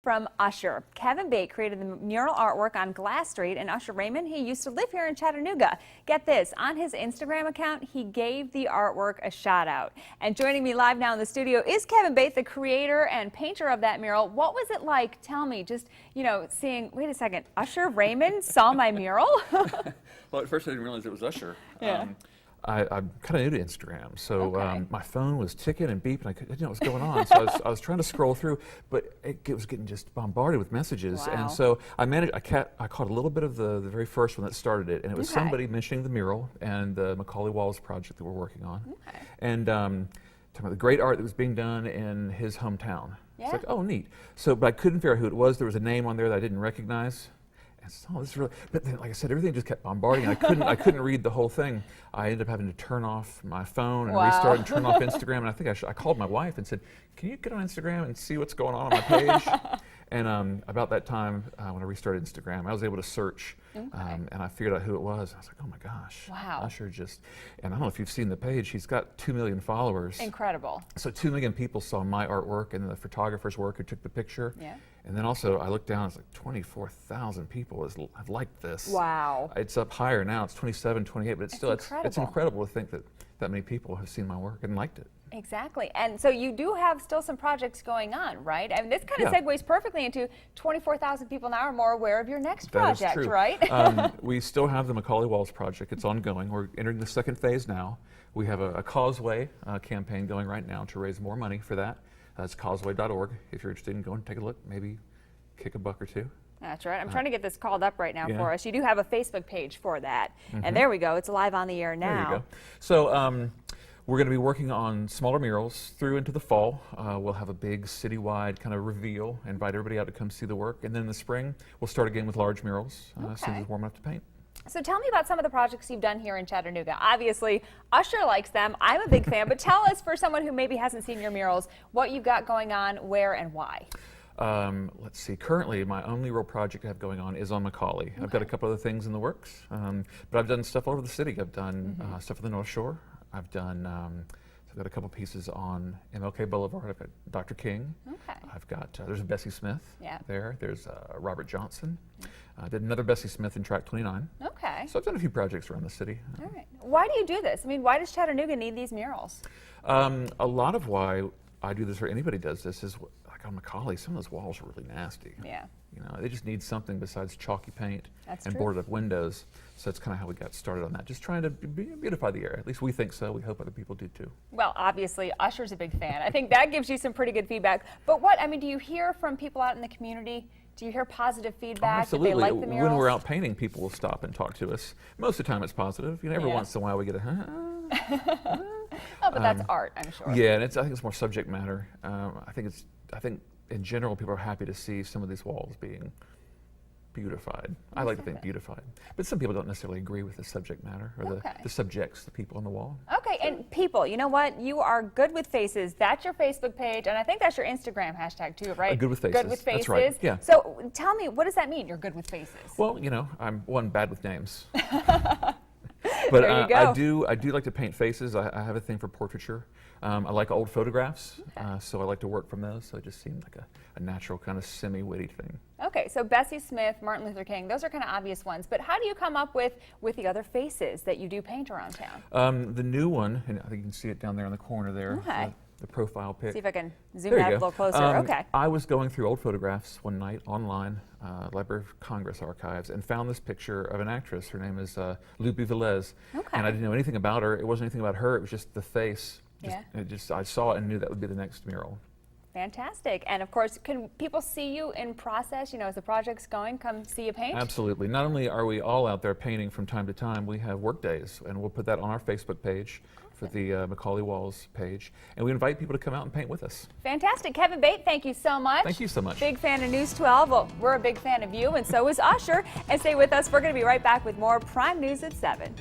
From Usher. Kevin Bate created the mural artwork on Glass Street, and Usher Raymond, he used to live here in Chattanooga. Get this, on his Instagram account, he gave the artwork a shout out. And joining me live now in the studio is Kevin Bate, the creator and painter of that mural. What was it like? Tell me, just, seeing, wait a second, Usher Raymond saw my mural? Well, at first I didn't realize it was Usher. Yeah. I'm kind of new to Instagram, so Okay. my phone was ticking and beeping. I didn't know what was going on, so I was trying to scroll through, but it was getting just bombarded with messages. Wow. And so I managed. I caught a little bit of the very first one that started it, and it was Okay. somebody mentioning the mural and the Macaulay Walls project that we're working on, Okay. and talking about the great art that was being done in his hometown. Yeah. It's like, oh, neat. So, but I couldn't figure out who it was. There was a name on there that I didn't recognize. Oh, this is really, but then, like I said, everything just kept bombarding. I couldn't read the whole thing. I ended up having to turn off my phone and Wow. restart and turn off Instagram. And I think I called my wife and said, "Can you get on Instagram and see what's going on my page?" And about that time, when I restarted Instagram, I was able to search, Okay. and I figured out who it was. I was like, "Oh my gosh, Wow. Usher just." And I don't know if you've seen the page. He's got 2 million followers. Incredible. So 2 million people saw my artwork and the photographer's work who took the picture. Yeah. And then also I looked down, it's like 24,000 people have liked this. Wow. It's up higher now, it's 27, 28, but it's still, it's incredible to think that that many people have seen my work and liked it. Exactly. And so you do have still some projects going on, right? I mean, this kind of Yeah. segues perfectly into 24,000 people now are more aware of your next That is project, true. right? We still have the Macaulay Walls project. It's ongoing. We're entering the second phase now. We have a causeway campaign going right now to raise more money for that. It's causeway.org. If you're interested in going, take a look, maybe kick a buck or two. That's right. I'm trying to get this called up right now Yeah. for us. You do have a Facebook page for that. And there we go. It's live on the air now. There you go. So we're going to be working on smaller murals through into the fall. We'll have a big citywide kind of reveal, invite everybody out to come see the work. And then in the spring, we'll start again with large murals as soon as it's warm enough to paint. So tell me about some of the projects you've done here in Chattanooga. Obviously, Usher likes them. I'm a big fan, but tell us, for someone who maybe hasn't seen your murals, what you've got going on, where and why. Let's see. Currently, my only real project I have going on is on Macaulay. I've got a couple other things in the works, but I've done stuff all over the city. I've done stuff on the North Shore. I've done. I've got a couple pieces on MLK Boulevard. I've got Dr. King. Okay. I've got there's a Bessie Smith there. There's Robert Johnson. I did another Bessie Smith in Track 29. Okay. So I've done a few projects around the city. All right. Why do you do this? I mean, why does Chattanooga need these murals? A lot of why I do this, or anybody does this, is like on Macaulay, some of those walls are really nasty. Yeah. They just need something besides chalky paint That's and true. boarded up windows. So that's kind of how we got started on that. Just trying to beautify the area. At least we think so. We hope other people do too. Well, obviously, Usher's a big fan. I think that gives you some pretty good feedback. But what, I mean, do you hear from people out in the community? Do you hear positive feedback? Absolutely. That they like the murals? When we're out painting, people will stop and talk to us. Most of the time it's positive. Every Yeah. once in a while we get a Oh, but that's art, I'm sure. Yeah, and I think it's more subject matter. I think in general people are happy to see some of these walls being beautified. I like to think beautified. But some people don't necessarily agree with the subject matter or the subjects, the people on the wall. Okay, and people, you know what? You are good with faces. That's your Facebook page, and I think that's your Instagram hashtag too, right? Good with faces. Good with faces. That's right. Yeah. So tell me, what does that mean? You're good with faces. Well, I'm bad with names. But There you go. I do like to paint faces. I have a thing for portraiture. I like old photographs, so I like to work from those. So it just seemed like a natural kind of semi-witty thing. Okay, so Bessie Smith, Martin Luther King, those are kind of obvious ones. But how do you come up with the other faces that you do paint around town? The new one, and I think you can see it down there in the corner there. Okay. The profile pic. See if I can zoom There you out a go. little closer. Okay. I was going through old photographs one night online, Library of Congress archives, and found this picture of an actress. Her name is Lupe Velez. Okay. And I didn't know anything about her. It wasn't anything about her. It was just the face. Yeah. I saw it and knew that would be the next mural. Fantastic. And of course, can people see you in process, as the project's going, come see you paint? Absolutely. Not only are we all out there painting from time to time, we have work days, and we'll put that on our Facebook page for the Macaulay Walls page. And we invite people to come out and paint with us. Fantastic. Kevin Bate, thank you so much. Thank you so much. Big fan of News 12. Well, we're a big fan of you, and so is Usher. And stay with us. We're going to be right back with more Prime News at 7.